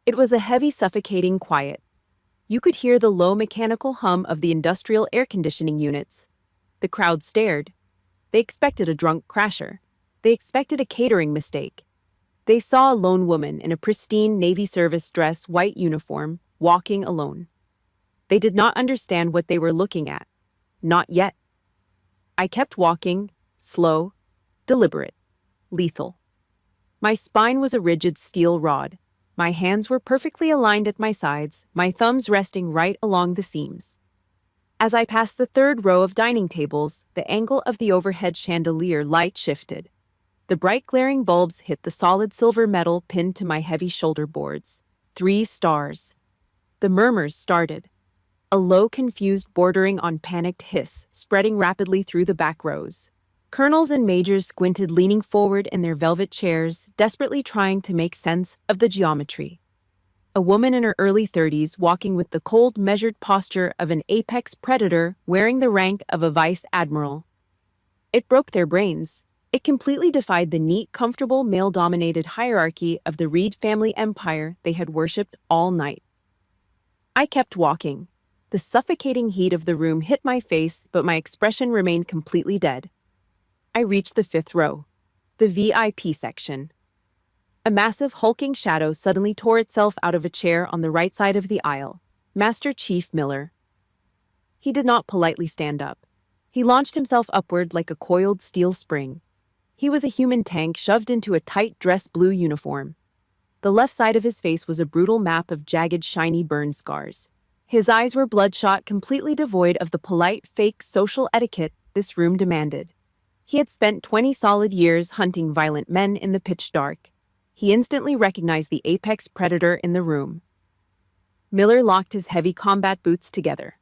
It was a heavy, suffocating quiet. You could hear the low mechanical hum of the industrial air conditioning units. The crowd stared. They expected a drunk crasher. They expected a catering mistake. They saw a lone woman in a pristine Navy service dress, white uniform, walking alone. They did not understand what they were looking at. Not yet. I kept walking, slow, deliberate, lethal. My spine was a rigid steel rod. My hands were perfectly aligned at my sides, my thumbs resting right along the seams. As I passed the third row of dining tables, the angle of the overhead chandelier light shifted. The bright glaring bulbs hit the solid silver metal pinned to my heavy shoulder boards. 3 stars. The murmurs started. A low, confused, bordering on panicked hiss, spreading rapidly through the back rows. Colonels and majors squinted, leaning forward in their velvet chairs, desperately trying to make sense of the geometry. A woman in her early 30s, walking with the cold, measured posture of an apex predator, wearing the rank of a vice admiral. It broke their brains. It completely defied the neat, comfortable, male-dominated hierarchy of the Reed family empire they had worshipped all night. I kept walking. The suffocating heat of the room hit my face, but my expression remained completely dead. I reached the 5th row, the VIP section. A massive, hulking shadow suddenly tore itself out of a chair on the right side of the aisle. Master Chief Miller. He did not politely stand up. He launched himself upward like a coiled steel spring. He was a human tank shoved into a tight dress blue uniform. The left side of his face was a brutal map of jagged, shiny burn scars. His eyes were bloodshot, completely devoid of the polite, fake social etiquette this room demanded. He had spent 20 solid years hunting violent men in the pitch dark. He instantly recognized the apex predator in the room. Miller locked his heavy combat boots together.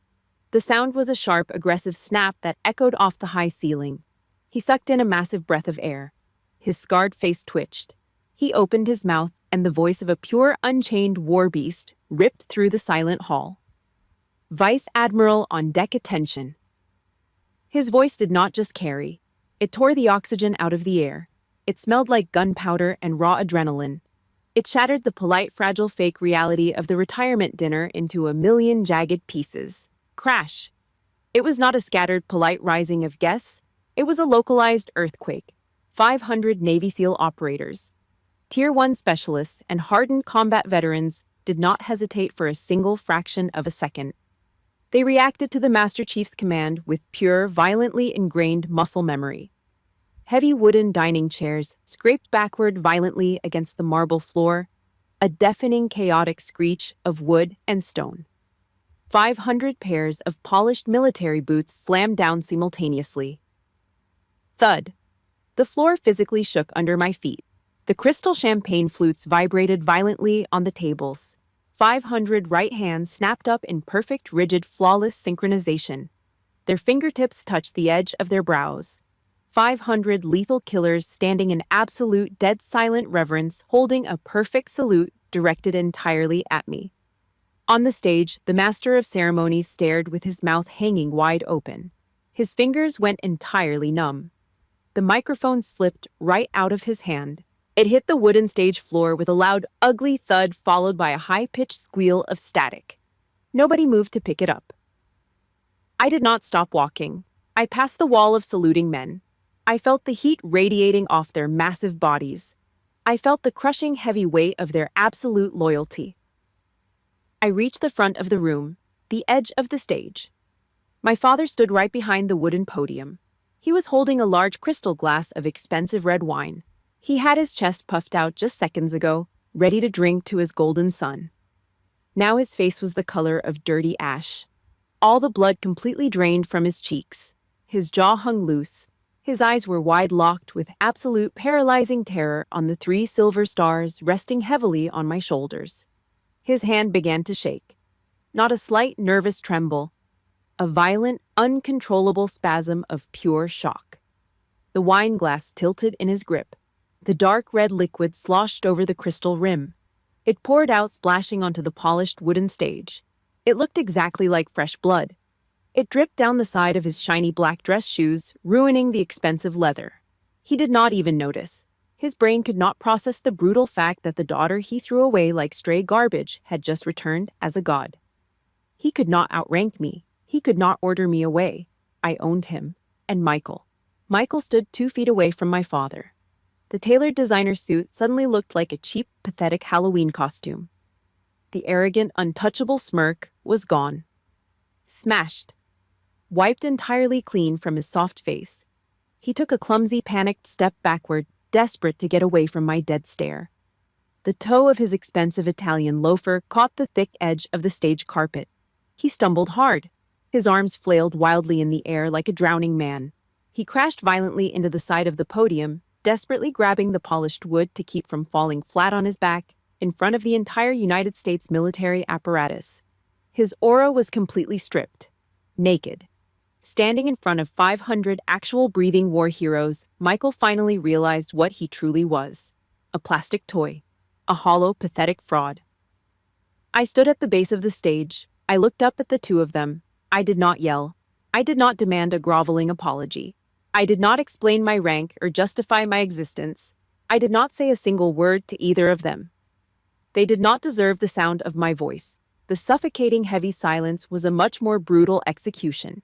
The sound was a sharp, aggressive snap that echoed off the high ceiling. He sucked in a massive breath of air. His scarred face twitched. He opened his mouth, and the voice of a pure, unchained war beast ripped through the silent hall. Vice Admiral on deck, attention. His voice did not just carry. It tore the oxygen out of the air. It smelled like gunpowder and raw adrenaline. It shattered the polite, fragile fake reality of the retirement dinner into a million jagged pieces. Crash! It was not a scattered, polite rising of guests. It was a localized earthquake. 500 Navy SEAL operators, Tier 1 specialists, and hardened combat veterans did not hesitate for a single fraction of a second. They reacted to the Master Chief's command with pure, violently ingrained muscle memory. Heavy wooden dining chairs scraped backward violently against the marble floor, a deafening, chaotic screech of wood and stone. 500 pairs of polished military boots slammed down simultaneously. Thud. The floor physically shook under my feet. The crystal champagne flutes vibrated violently on the tables. 500 right hands snapped up in perfect, rigid, flawless synchronization. Their fingertips touched the edge of their brows. 500 lethal killers standing in absolute, dead silent reverence, holding a perfect salute directed entirely at me. On the stage, the master of ceremonies stared with his mouth hanging wide open. His fingers went entirely numb. The microphone slipped right out of his hand. It hit the wooden stage floor with a loud, ugly thud followed by a high-pitched squeal of static. Nobody moved to pick it up. I did not stop walking. I passed the wall of saluting men. I felt the heat radiating off their massive bodies. I felt the crushing heavy weight of their absolute loyalty. I reached the front of the room, the edge of the stage. My father stood right behind the wooden podium. He was holding a large crystal glass of expensive red wine. He had his chest puffed out just seconds ago, ready to drink to his golden sun. Now his face was the color of dirty ash. All the blood completely drained from his cheeks. His jaw hung loose. His eyes were wide-locked with absolute paralyzing terror on the 3 silver stars resting heavily on my shoulders. His hand began to shake. Not a slight nervous tremble. A violent, uncontrollable spasm of pure shock. The wine glass tilted in his grip. The dark red liquid sloshed over the crystal rim. It poured out, splashing onto the polished wooden stage. It looked exactly like fresh blood. It dripped down the side of his shiny black dress shoes, ruining the expensive leather. He did not even notice. His brain could not process the brutal fact that the daughter he threw away like stray garbage had just returned as a god. He could not outrank me. He could not order me away. I owned him. And Michael. Michael stood 2 feet away from my father. The tailored designer suit suddenly looked like a cheap, pathetic Halloween costume. The arrogant, untouchable smirk was gone. Smashed. Wiped entirely clean from his soft face. He took a clumsy, panicked step backward, desperate to get away from my dead stare. The toe of his expensive Italian loafer caught the thick edge of the stage carpet. He stumbled hard. His arms flailed wildly in the air like a drowning man. He crashed violently into the side of the podium, desperately grabbing the polished wood to keep from falling flat on his back in front of the entire United States military apparatus. His aura was completely stripped. Naked. Standing in front of 500 actual breathing war heroes, Michael finally realized what he truly was. A plastic toy. A hollow, pathetic fraud. I stood at the base of the stage. I looked up at the 2 of them. I did not yell. I did not demand a groveling apology. I did not explain my rank or justify my existence. I did not say a single word to either of them. They did not deserve the sound of my voice. The suffocating heavy silence was a much more brutal execution.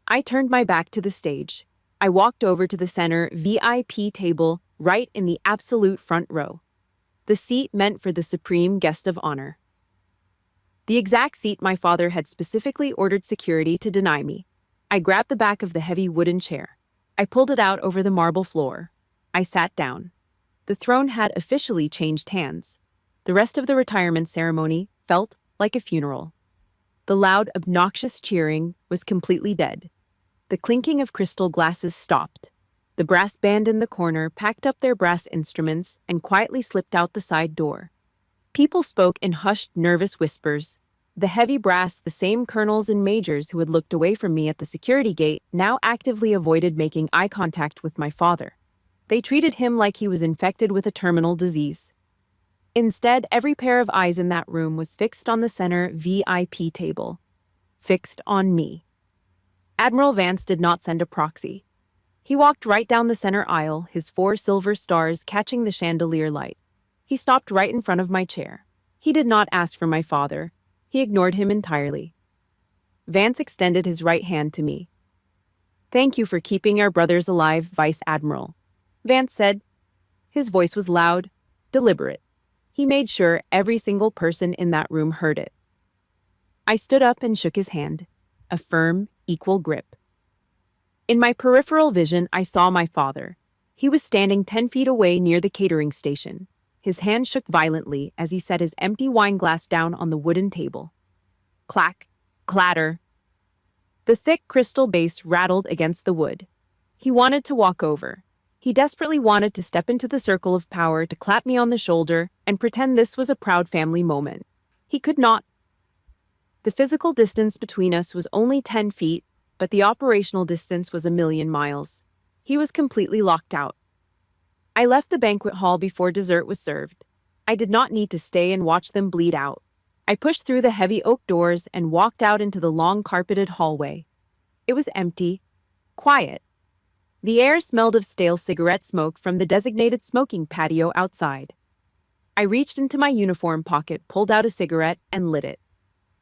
I turned my back to the stage. I walked over to the center VIP table right in the absolute front row. The seat meant for the supreme guest of honor. The exact seat my father had specifically ordered security to deny me. I grabbed the back of the heavy wooden chair. I pulled it out over the marble floor. I sat down. The throne had officially changed hands. The rest of the retirement ceremony felt like a funeral. The loud, obnoxious cheering was completely dead. The clinking of crystal glasses stopped. The brass band in the corner packed up their brass instruments and quietly slipped out the side door. People spoke in hushed, nervous whispers. The heavy brass, the same colonels and majors who had looked away from me at the security gate, now actively avoided making eye contact with my father. They treated him like he was infected with a terminal disease. Instead, every pair of eyes in that room was fixed on the center VIP table. Fixed on me. Admiral Vance did not send a proxy. He walked right down the center aisle, his 4 silver stars catching the chandelier light. He stopped right in front of my chair. He did not ask for my father. He ignored him entirely. Vance extended his right hand to me. "Thank you for keeping our brothers alive, Vice Admiral," Vance said. His voice was loud, deliberate. He made sure every single person in that room heard it. I stood up and shook his hand, a firm, equal grip. In my peripheral vision, I saw my father. He was standing 10 feet away near the catering station. His hand shook violently as he set his empty wine glass down on the wooden table. Clack, clatter. The thick crystal base rattled against the wood. He wanted to walk over. He desperately wanted to step into the circle of power to clap me on the shoulder and pretend this was a proud family moment. He could not. The physical distance between us was only 10 feet, but the operational distance was 1,000,000 miles. He was completely locked out. I left the banquet hall before dessert was served. I did not need to stay and watch them bleed out. I pushed through the heavy oak doors and walked out into the long carpeted hallway. It was empty, quiet. The air smelled of stale cigarette smoke from the designated smoking patio outside. I reached into my uniform pocket, pulled out a cigarette, and lit it.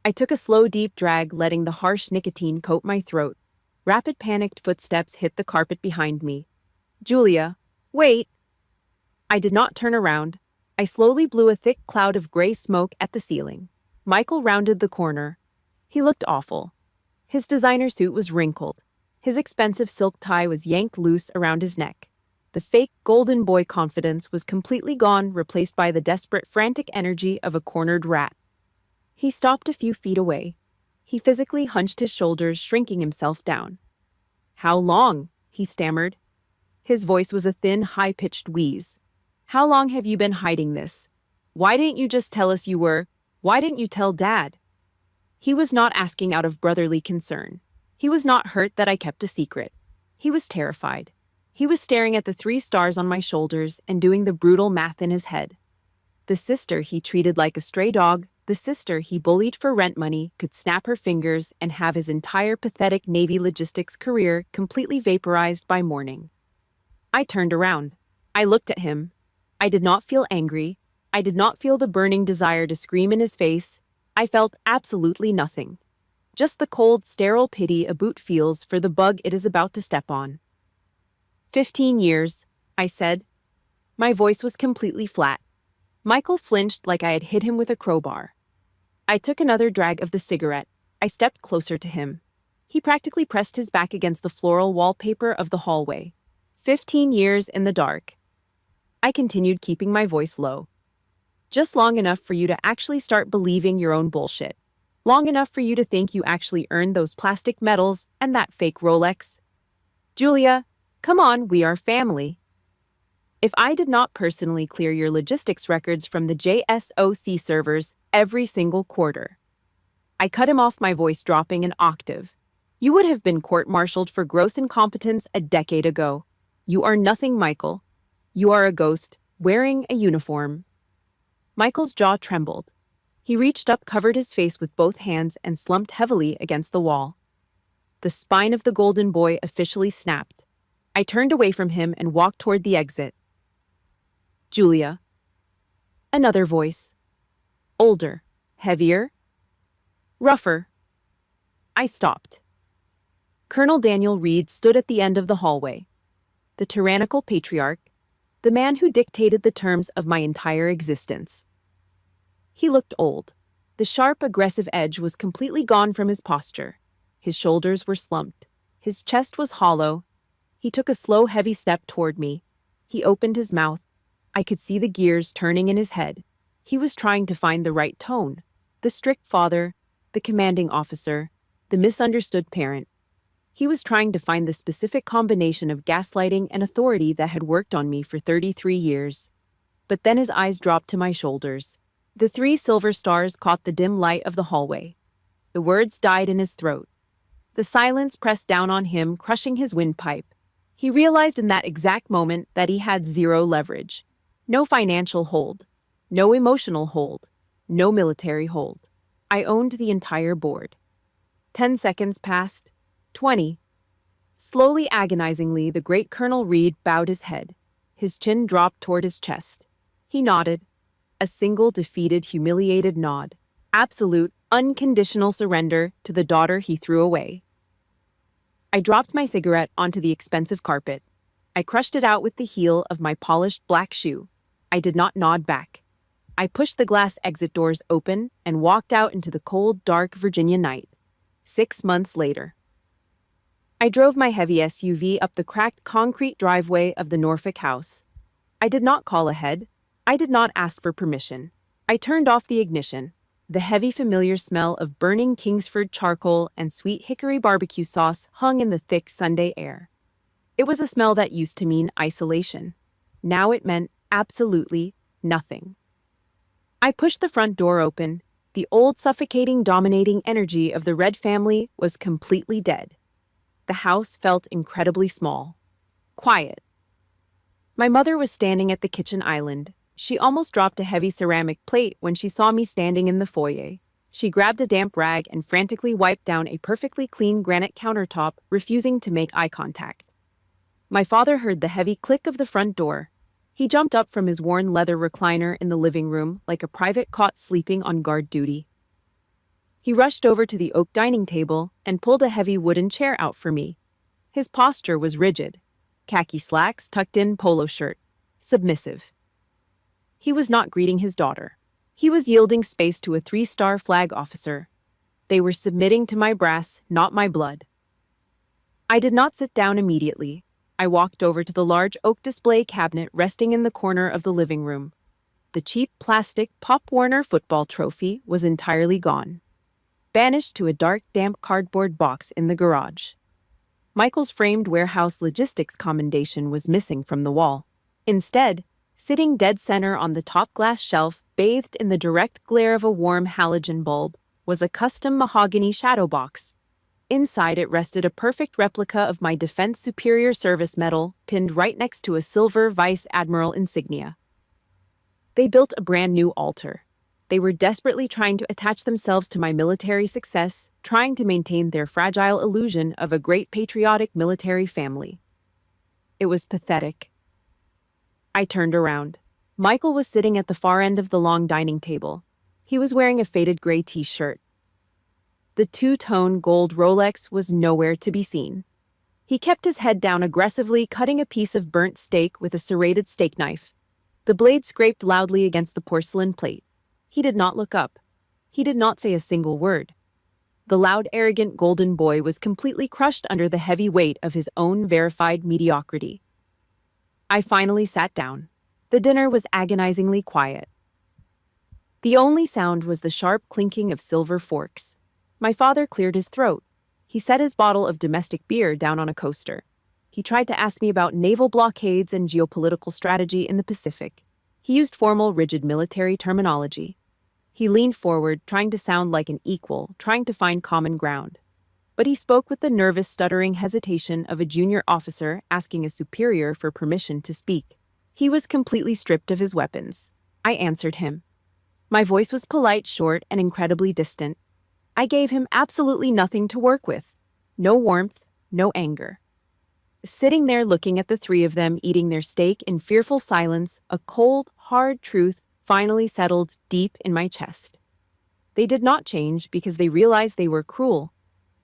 I took a slow, deep drag, letting the harsh nicotine coat my throat. Rapid, panicked footsteps hit the carpet behind me. Julia, wait! I did not turn around. I slowly blew a thick cloud of gray smoke at the ceiling. Michael rounded the corner. He looked awful. His designer suit was wrinkled. His expensive silk tie was yanked loose around his neck. The fake golden boy confidence was completely gone, replaced by the desperate, frantic energy of a cornered rat. He stopped a few feet away. He physically hunched his shoulders, shrinking himself down. "How long?" he stammered. His voice was a thin, high-pitched wheeze. "How long have you been hiding this? Why didn't you just tell us you were? Why didn't you tell Dad?" He was not asking out of brotherly concern. He was not hurt that I kept a secret. He was terrified. He was staring at the 3 stars on my shoulders and doing the brutal math in his head. The sister he treated like a stray dog, the sister he bullied for rent money, could snap her fingers and have his entire pathetic Navy logistics career completely vaporized by morning. I turned around. I looked at him. I did not feel angry. I did not feel the burning desire to scream in his face. I felt absolutely nothing. Just the cold, sterile pity a boot feels for the bug it is about to step on. 15 years, I said. My voice was completely flat. Michael flinched like I had hit him with a crowbar. I took another drag of the cigarette. I stepped closer to him. He practically pressed his back against the floral wallpaper of the hallway. 15 years in the dark. I continued, keeping my voice low. Just long enough for you to actually start believing your own bullshit. Long enough for you to think you actually earned those plastic medals and that fake Rolex. Julia, come on, we are family. If I did not personally clear your logistics records from the JSOC servers every single quarter. I cut him off, my voice dropping an octave. You would have been court-martialed for gross incompetence a decade ago. You are nothing, Michael. You are a ghost, wearing a uniform. Michael's jaw trembled. He reached up, covered his face with both hands, and slumped heavily against the wall. The spine of the golden boy officially snapped. I turned away from him and walked toward the exit. Julia. Another voice. Older, heavier, rougher. I stopped. Colonel Daniel Reed stood at the end of the hallway. The tyrannical patriarch, the man who dictated the terms of my entire existence. He looked old. The sharp, aggressive edge was completely gone from his posture. His shoulders were slumped. His chest was hollow. He took a slow, heavy step toward me. He opened his mouth. I could see the gears turning in his head. He was trying to find the right tone. The strict father, the commanding officer, the misunderstood parent. He was trying to find the specific combination of gaslighting and authority that had worked on me for 33 years. But then his eyes dropped to my shoulders. The 3 silver stars caught the dim light of the hallway. The words died in his throat. The silence pressed down on him, crushing his windpipe. He realized in that exact moment that he had 0 leverage. No financial hold. No emotional hold. No military hold. I owned the entire board. 10 seconds passed. 20. Slowly, agonizingly, the great Colonel Reed bowed his head. His chin dropped toward his chest. He nodded. A single defeated, humiliated nod. Absolute, unconditional surrender to the daughter he threw away. I dropped my cigarette onto the expensive carpet. I crushed it out with the heel of my polished black shoe. I did not nod back. I pushed the glass exit doors open and walked out into the cold, dark Virginia night. 6 months later. I drove my heavy SUV up the cracked concrete driveway of the Norfolk house. I did not call ahead. I did not ask for permission. I turned off the ignition. The heavy, familiar smell of burning Kingsford charcoal and sweet hickory barbecue sauce hung in the thick Sunday air. It was a smell that used to mean isolation. Now it meant absolutely nothing. I pushed the front door open. The old, suffocating, dominating energy of the Red family was completely dead. The house felt incredibly small. Quiet. My mother was standing at the kitchen island. She almost dropped a heavy ceramic plate when she saw me standing in the foyer. She grabbed a damp rag and frantically wiped down a perfectly clean granite countertop, refusing to make eye contact. My father heard the heavy click of the front door. He jumped up from his worn leather recliner in the living room like a private caught sleeping on guard duty. He rushed over to the oak dining table and pulled a heavy wooden chair out for me. His posture was rigid. Khaki slacks, tucked-in polo shirt. Submissive. He was not greeting his daughter. He was yielding space to a 3-star flag officer. They were submitting to my brass, not my blood. I did not sit down immediately. I walked over to the large oak display cabinet resting in the corner of the living room. The cheap plastic Pop Warner football trophy was entirely gone. Banished to a dark, damp cardboard box in the garage. Michael's framed warehouse logistics commendation was missing from the wall. Instead, sitting dead center on the top glass shelf, bathed in the direct glare of a warm halogen bulb, was a custom mahogany shadow box. Inside it rested a perfect replica of my Defense Superior Service Medal, pinned right next to a silver Vice Admiral insignia. They built a brand new altar. They were desperately trying to attach themselves to my military success, trying to maintain their fragile illusion of a great patriotic military family. It was pathetic. I turned around. Michael was sitting at the far end of the long dining table. He was wearing a faded gray t-shirt. The two-tone gold Rolex was nowhere to be seen. He kept his head down aggressively, cutting a piece of burnt steak with a serrated steak knife. The blade scraped loudly against the porcelain plate. He did not look up. He did not say a single word. The loud, arrogant golden boy was completely crushed under the heavy weight of his own verified mediocrity. I finally sat down. The dinner was agonizingly quiet. The only sound was the sharp clinking of silver forks. My father cleared his throat. He set his bottle of domestic beer down on a coaster. He tried to ask me about naval blockades and geopolitical strategy in the Pacific. He used formal, rigid military terminology. He leaned forward, trying to sound like an equal, trying to find common ground. But he spoke with the nervous, stuttering hesitation of a junior officer asking a superior for permission to speak. He was completely stripped of his weapons. I answered him. My voice was polite, short, and incredibly distant. I gave him absolutely nothing to work with. No warmth, no anger. Sitting there looking at the three of them eating their steak in fearful silence, a cold, hard truth finally settled deep in my chest. They did not change because they realized they were cruel.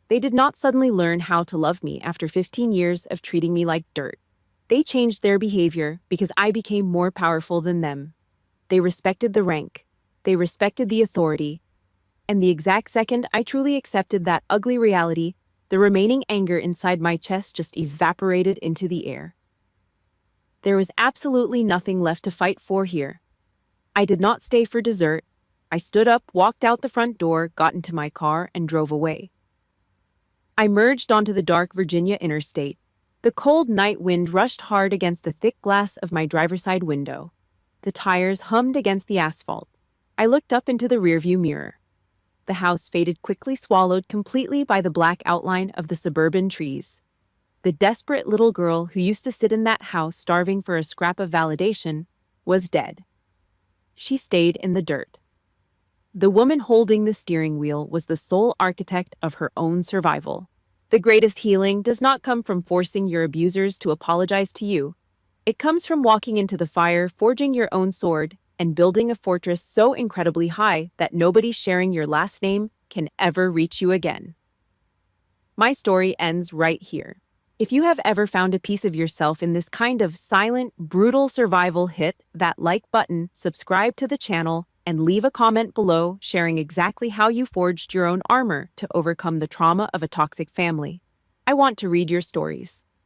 They did not suddenly learn how to love me after 15 years of treating me like dirt. They changed their behavior because I became more powerful than them. They respected the rank. They respected the authority. And the exact second I truly accepted that ugly reality, the remaining anger inside my chest just evaporated into the air. There was absolutely nothing left to fight for here. I did not stay for dessert. I stood up, walked out the front door, got into my car, and drove away. I merged onto the dark Virginia interstate. The cold night wind rushed hard against the thick glass of my driver's side window. The tires hummed against the asphalt. I looked up into the rearview mirror. The house faded quickly, swallowed completely by the black outline of the suburban trees. The desperate little girl who used to sit in that house starving for a scrap of validation was dead. She stayed in the dirt. The woman holding the steering wheel was the sole architect of her own survival. The greatest healing does not come from forcing your abusers to apologize to you. It comes from walking into the fire, forging your own sword, and building a fortress so incredibly high that nobody sharing your last name can ever reach you again. My story ends right here. If you have ever found a piece of yourself in this kind of silent, brutal survival, hit that like button, subscribe to the channel, and leave a comment below sharing exactly how you forged your own armor to overcome the trauma of a toxic family. I want to read your stories.